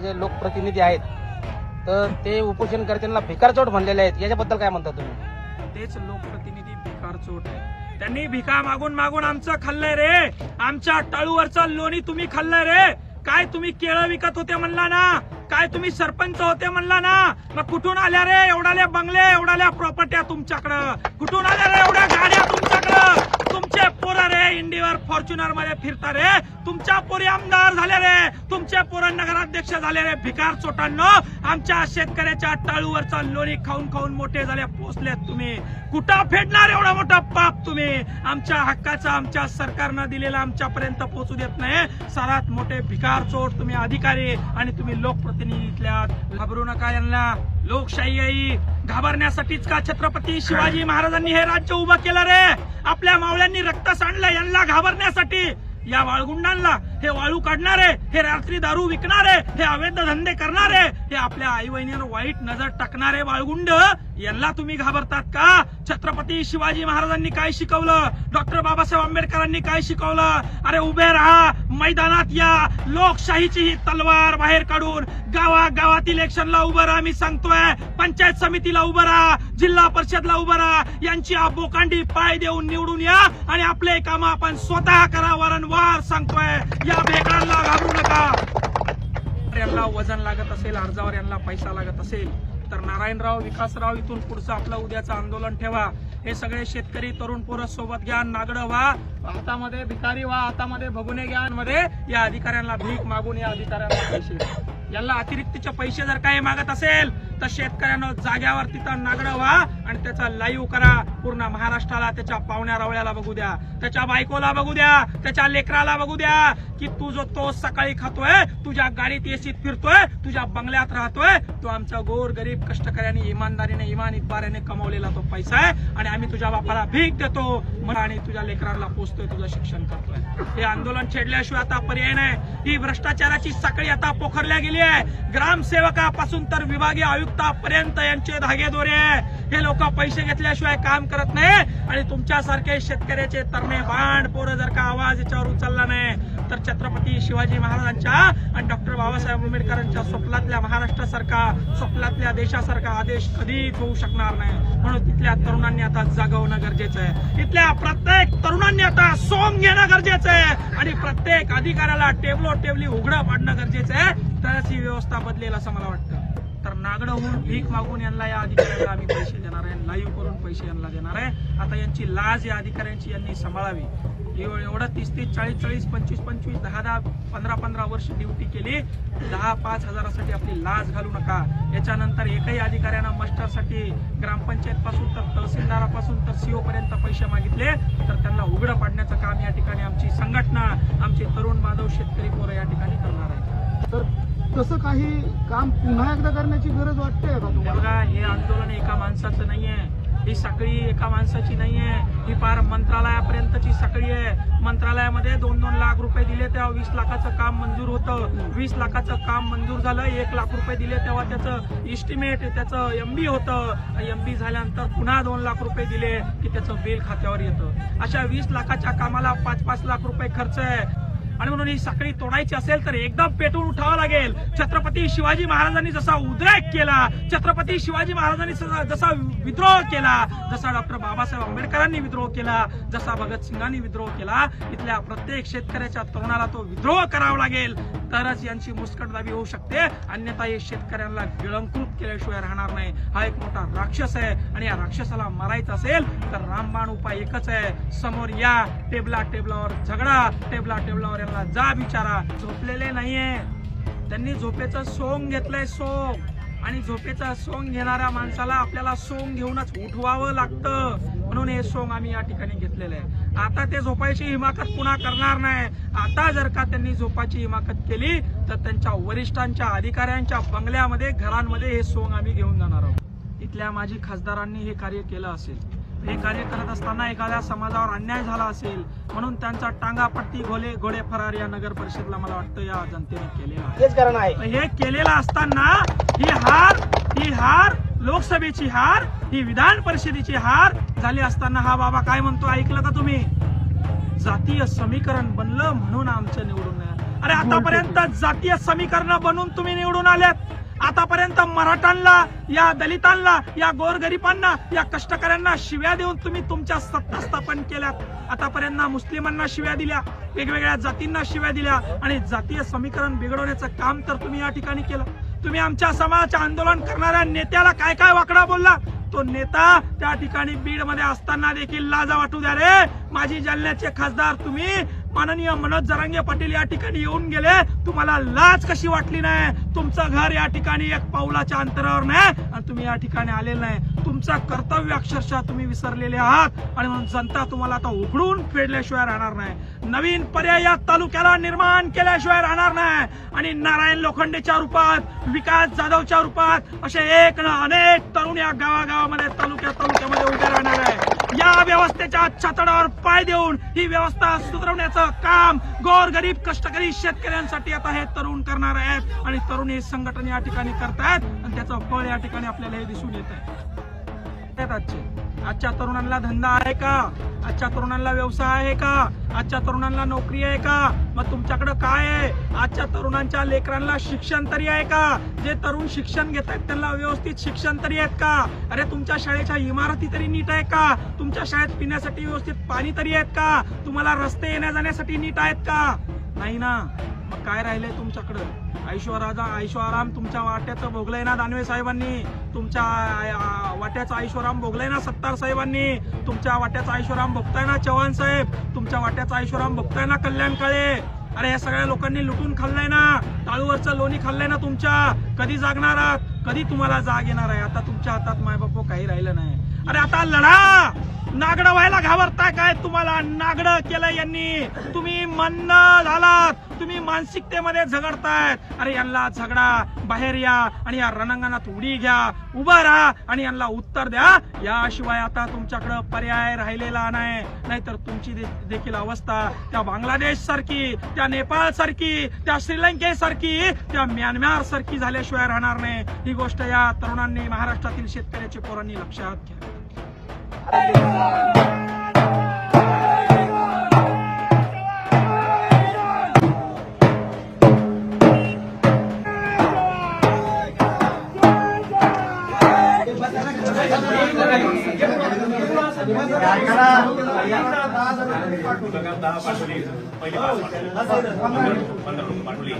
जे लोकप्रतिनिधी आहेत तर ते उपोषणकर्त्यांना भिकारचोट म्हणलेले आहेत, याच्याबद्दल काय म्हणता तुम्ही? तेच लोकप्रतिनिधी भिकारचोट आहे. त्यांनी भिका मागून मागून आमचं खाल्लंय रे. आमच्या टाळूवरचं लोणी तुम्ही खाल्लंय रे. काय तुम्ही केळं विकत होते म्हणला ना, काय तुम्ही सरपंच होते म्हणला ना, मग कुठून आल्या रे एवढाले बंगले, एवढाल्या प्रॉपर्ट्या तुमच्याकडं? कुठून आल्या रे एवढ्या गाड्या तुमच्याकडं? तुमचे पोरं रे इंडिवर फॉर्च्युनर मध्ये फिरता रे. तुमच्या पोरी आमदार झाले रे, तुमचे पोरं नगराध्यक्ष झाले रे. भिकार चोटांनो, आमच्या शेतकऱ्याच्या टाळूवरचा लोणी खाऊन खाऊन मोठे झाले, पोचलेत तुम्ही. कुठं फेडणार एवढा मोठा पाप तुम्ही? आमच्या हक्काचा आमच्या सरकारनं दिलेला आमच्यापर्यंत पोहोचू देत नाही. सर्वात मोठे भिकार चोट तुम्ही अधिकारी आणि तुम्ही लोकप्रतिनिधीतल्या. घाबरू नका यांना. लोकशाही आहे, घाबरण्यासाठीच का छत्रपती शिवाजी महाराजांनी हे राज्य उभं केलं रे? आपल्या मावळ्यांनी रक्त सांडलं यांना घाबरण्यासाठी. या वाळगुंडांना, हे वाळू काढणारे, हे रात्री दारू विकणारे, हे अवैध धंदे करणारे, हे आपल्या आई बहिणीवर वाईट नजर टाकणारे वाळगुंड, यांना तुम्ही घाबरतात का? छत्रपती शिवाजी महाराजांनी काय शिकवलं? डॉक्टर बाबासाहेब आंबेडकरांनी काय शिकवलं? अरे उभे राहा, मैदानात या, लोकशाहीची ही तलवार बाहेर काढून गावागावात इलेक्शनला उभं राहा. मी सांगतोय, पंचायत समितीला उभं राहा, जिल्हा परिषदला उभं राहा. यांची बोकांडी पाय देऊन निवडून या आणि आपले काम आपण स्वतः करा. वारंवार सांगतोय, या भेकडांना घाबरू नका. यांना वजन लागत असेल, अर्जावर यांना पैसा लागत असेल तर नारायणराव, विकासराव, इथून पुढचं आपलं उद्याचं आंदोलन ठेवा. हे सगळे शेतकरी तरुण पोरं सोबत घ्या, नागडं व्हा, हातामध्ये भिकारी व्हा, हातामध्ये भगुने घ्या. मध्ये या अधिकाऱ्यांना भीक मागून या अधिकाऱ्यांना पैसे द्या. यांना अतिरिक्तचे पैसे जर काही मागत असेल तर शेतकऱ्यांना जाग्यावर तिथं नागडं व्हा आणि त्याचा लाईव्ह करा. पूर्ण महाराष्ट्राला, त्याच्या पाहुण्या रावळ्याला बघू द्या, त्याच्या बायकोला बघू द्या, त्याच्या लेकराला बघू द्या की तू जो तो सकाळी खातोय, तुझ्या गाडीत एसीत फिरतोय, तुझ्या बंगल्यात राहतोय, तो आमच्या गोर गरीब कष्टकऱ्यांनी इमानदारीने इमान इतबाऱ्याने कमावलेला तो पैसा आहे आणि आम्ही तुझ्या बापाला भीक देतो आणि तुझ्या लेकराला पोचतोय, तुझं शिक्षण करतोय. हे आंदोलन छेडल्याशिवाय आता पर्याय नाही. ही भ्रष्टाचाराची साखळी आता पोखरल्या गेली आहे. ग्रामसेवकापासून तर विभागीय आयुक्तापर्यंत यांचे धागेदोरे आहे. हे लोक पैसे घेतल्याशिवाय काम करत नाही आणि तुमच्यासारखे शेतकऱ्याचे तरणे बांड पोरं जर का आवाज याच्यावर उचलला नाही तर छत्रपती शिवाजी महाराजांच्या आणि डॉक्टर बाबासाहेब आंबेडकरांच्या स्वप्नातल्या महाराष्ट्रासारखा, स्वप्नातल्या देशासारखा आदेश कधीच होऊ शकणार नाही. म्हणून तिथल्या तरुणांनी आता जागवणं गरजेचं आहे. इथल्या प्रत्येक तरुणांनी आता सोंग घेणं गरजेचं आहे आणि प्रत्येक अधिकाऱ्याला टेबली उघडं पाडणं गरजेचं आहे. तरच ही व्यवस्था बदलेल असं मला वाटतं. तर नागडं होऊन भीक मागून यांना, या अधिकाऱ्याला आम्ही पैसे देणार आहे, लाईव्ह करून पैसे यांना देणार आहे. आता यांची लाज या अधिकाऱ्यांची यांनी सांभाळावी. एवढं 30-30, 40-40, 25-25, 10-10, 15-15 वर्ष ड्युटी केली. 10-5 हजारासाठी आपली लाज घालू नका. याच्यानंतर एकही अधिकाऱ्यानं मास्टरसाठी ग्रामपंचायत पासून तर तहसीलदारापासून तर सीओ पर्यंत पैसे मागितले तर त्यांना उघडं पाडण्याचं काम या ठिकाणी आमची संघटना, आमचे तरुण बांधव शेतकरी पोरं या ठिकाणी करणार आहे. तर तसं काही काम पुन्हा एकदा करण्याची गरज वाटते का तुम्हाला? हे आंदोलन एका माणसाचं नाहीये, ही साखळी एका माणसाची नाहीये, ही पार मंत्रालयापर्यंतची साखळी आहे. मंत्रालयामध्ये 2-2 लाख रुपये दिले तेव्हा 20 लाखाचं काम मंजूर होतं. 20 लाखाचं काम मंजूर झालं, 1 लाख रुपये दिले तेव्हा त्याचं इस्टिमेट, त्याचं एमबी होतं. एमबी झाल्यानंतर पुन्हा 2 लाख रुपये दिले की त्याचं बिल खात्यावर येतं. अशा 20 लाखाच्या कामाला 5-5 लाख रुपये खर्च आहे. आणि म्हणून ही साखळी तोडायची असेल तर एकदम पेटून उठावं लागेल. छत्रपती शिवाजी महाराजांनी जसा उद्रेक केला, छत्रपती शिवाजी महाराजांनी जसा विद्रोह केला, जसा डॉक्टर बाबासाहेब आंबेडकरांनी विद्रोह केला, जसा भगतसिंगांनी विद्रोह केला, इथल्या प्रत्येक शेतकऱ्याच्या तरुणाला तो विद्रोह करावा लागेल. तरच यांची मुस्कटदाबी होऊ शकते. अन्यथा हे शेतकऱ्यांना गिळंकृत केल्याशिवाय राहणार नाही. हा एक मोठा राक्षस आहे आणि या राक्षसाला मारायचं असेल तर रामबाण उपाय एकच आहे. समोर या, टेबलावर झगडा, टेबलावर यांना जा विचारा. झोपलेले नाहीये त्यांनी, झोपेचं सोंग घेतलंय, सोंग. आणि झोपेचा सोंग घेणाऱ्या माणसाला आपल्याला सोंग घेऊनच उठवावं लागतं. म्हणून हे सोंग आम्ही या ठिकाणी घेतलेलं आहे. आता ते झोपायची हिमाकत पुन्हा करणार नाही. आता जर का त्यांनी झोपाची हिमाकत केली तर त्यांच्या वरिष्ठांच्या, अधिकाऱ्यांच्या बंगल्यामध्ये, घरांमध्ये हे सोंग आम्ही घेऊन जाणार आहोत. इथल्या माजी खासदारांनी हे कार्य केलं असेल, हे कार्य करत असताना एखाद्या समाजावर अन्याय झाला असेल म्हणून त्यांचा टांगापट्टी घोडे फरार या नगर परिषदला मला वाटतं या जनतेने केलेला तेच कारण आहे. हे केलेलं असताना ही हार लोकसभेची हार, ही विधान परिषदेची हार झाली असताना हा बाबा काय म्हणतो ऐकलं का तुम्ही? जातीय समीकरण बनलं म्हणून आमचं निवडून अरे आतापर्यंत जातीय समीकरण बनवून तुम्ही निवडून आल्यात. आतापर्यंत मराठ्यांना, या दलितांना, या गोरगरिबांना, या कष्टकऱ्यांना शिव्या देऊन तुम्ही तुमच्या सत्ता स्थापन केल्यात. आतापर्यंत मुस्लिमांना शिव्या दिल्या, वेगवेगळ्या जातींना शिव्या दिल्या आणि जातीय समीकरण बिघडवण्याचं काम तर तुम्ही या ठिकाणी केलं. तुम्ही आमच्या समाजाचे आंदोलन करणाऱ्या नेत्याला काय काय वाकडा बोलला. तो नेता त्या ठिकाणी बीड मध्ये असताना देखील लाजा वाटू द्या रे. माजी जालन्याचे खासदार तुम्ही माननीय मनोज जरांगे पाटील या ठिकाणी येऊन गेले, तुम्हाला लाज कशी वाटली नाही. तुमचं घर या ठिकाणी एक पाऊलाच्या अंतरावर नाही आणि तुम्ही या ठिकाणी आलेलं नाही. तुमचं कर्तव्य अक्षरशः तुम्ही विसरलेले आहात आणि म्हणून जनता तुम्हाला आता उघडून फेडल्याशिवाय राहणार नाही. नवीन पर्याय या तालुक्याला निर्माण केल्याशिवाय राहणार नाही आणि नारायण लोखंडेच्या रूपात, विकास जाधवच्या रूपात असे एक ना अनेक तरुण या गावागावामध्ये तालुक्यामध्ये उभे राहणार आहे. या व्यवस्थेच्या छातडावर पाय देऊन ही व्यवस्था सुधारवण्याचं काम गोरगरीब कष्टकरी शेतकऱ्यांसाठी आता हे तरुण करणार आहेत आणि तरुण हे संघटन या ठिकाणी करतायत आणि त्याचं फळ या ठिकाणी आपल्याला हे दिसून येत आहे. आजच्या तरुणांना धंदा आहे का? आजच्या तरुणांना व्यवसाय आहे का? आजच्या तरुणांना नोकरी आहे का? मग तुमच्याकडे काय आहे? आजच्या तरुणांच्या लेकरांना शिक्षण तरी आहे का? जे तरुण शिक्षण घेत आहेत त्यांना व्यवस्थित शिक्षण तरी आहेत का? अरे तुमच्या शाळेच्या इमारती तरी नीट आहे का? तुमच्या शाळेत पिण्यासाठी व्यवस्थित पाणी तरी आहेत का? तुम्हाला रस्ते येण्या जाण्यासाठी नीट आहेत का? नाही ना. मग काय राहिलंय तुमच्याकडं? ऐशोआराम तुमच्या वाट्याचं भोगलंय ना दानवे साहेबांनी. तुमच्या वाट्याचा ऐशोआराम भोगलंय ना सत्तार साहेबांनी. तुमच्या वाट्याचा ऐशोआराम भोगताय ना चव्हाण साहेब. तुमच्या वाट्याचा ऐशोआराम भोगताय ना कल्याण काळे. अरे या सगळ्या लोकांनी लुटून खाल्लंय ना. टाळूवरचं लोणी खाल्लंय ना तुमच्या. कधी जागणार आहात? कधी तुम्हाला जाग येणार आहे? आता तुमच्या हातात मायबापो काही राहिलं नाही. अरे आता लढा. नागडं व्हायला घाबरताय काय? तुम्हाला नागडं केलं यांनी. तुम्ही मन्न झालात. तुम्ही मानसिकतेमध्ये झगडतायत. अरे यांना झगडा, बाहेर या आणि या रणांगणात उडी घ्या, उभा राहा आणि यांना उत्तर द्या. याशिवाय आता तुमच्याकडे पर्याय राहिलेला नाही. नाहीतर तुमची देखील अवस्था त्या बांगलादेश सारखी, त्या नेपाळ सारखी, त्या श्रीलंकेसारखी, त्या म्यानमार सारखी झाल्याशिवाय राहणार नाही. ही गोष्ट या तरुणांनी, महाराष्ट्रातील शेतकऱ्याच्या पोरांनी लक्षात घ्या. पाठवली